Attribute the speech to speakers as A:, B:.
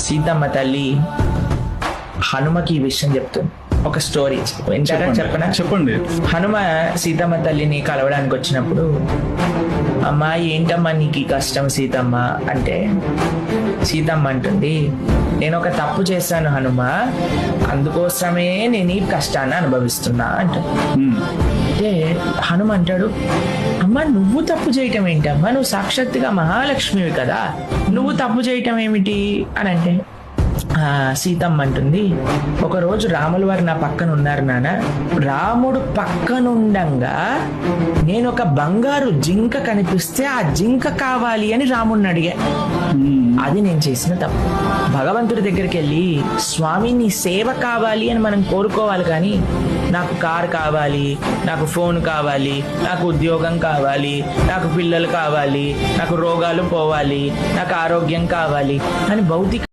A: సీతమ్మ తల్లి హనుమకి ఈ విషయం చెప్తుంది. ఒక స్టోరీ వింటారా?
B: చెప్పండి.
A: హనుమ సీతమ్మ తల్లిని కలవడానికి వచ్చినప్పుడు, అమ్మా ఏంటమ్మా నీకు ఈ కష్టం సీతమ్మ అంటే, సీతమ్మ అంటుంది, నేను ఒక తప్పు చేశాను హనుమ, అందుకోసమే నేను ఈ కష్టాన్ని అనుభవిస్తున్నా అంట. అంటే హనుమ అంటాడు, అమ్మా నువ్వు తప్పు చేయటం ఏంటమ్మా, నువ్వు సాక్షాత్తుగా మహాలక్ష్మివి కదా, నువ్వు తప్పు చేయటం ఏమిటి అని అంటే, సీతమ్మ అంటుంది, ఒకరోజు రాముల వారు నా పక్కన ఉన్నారు నాన్న, రాముడు పక్కనుండంగా నేను ఒక బంగారు జింక కనిపిస్తే ఆ జింక కావాలి అని రాముడిని అడిగా, అది నేను చేసిన తప్పు. భగవంతుడి దగ్గరికి వెళ్ళి స్వామి నీ సేవ కావాలి అని మనం కోరుకోవాలి, కానీ నాకు కారు కావాలి, నాకు ఫోన్ కావాలి, నాకు ఉద్యోగం కావాలి, నాకు పిల్లలు కావాలి, నాకు రోగాలు పోవాలి, నాకు ఆరోగ్యం కావాలి అని భౌతిక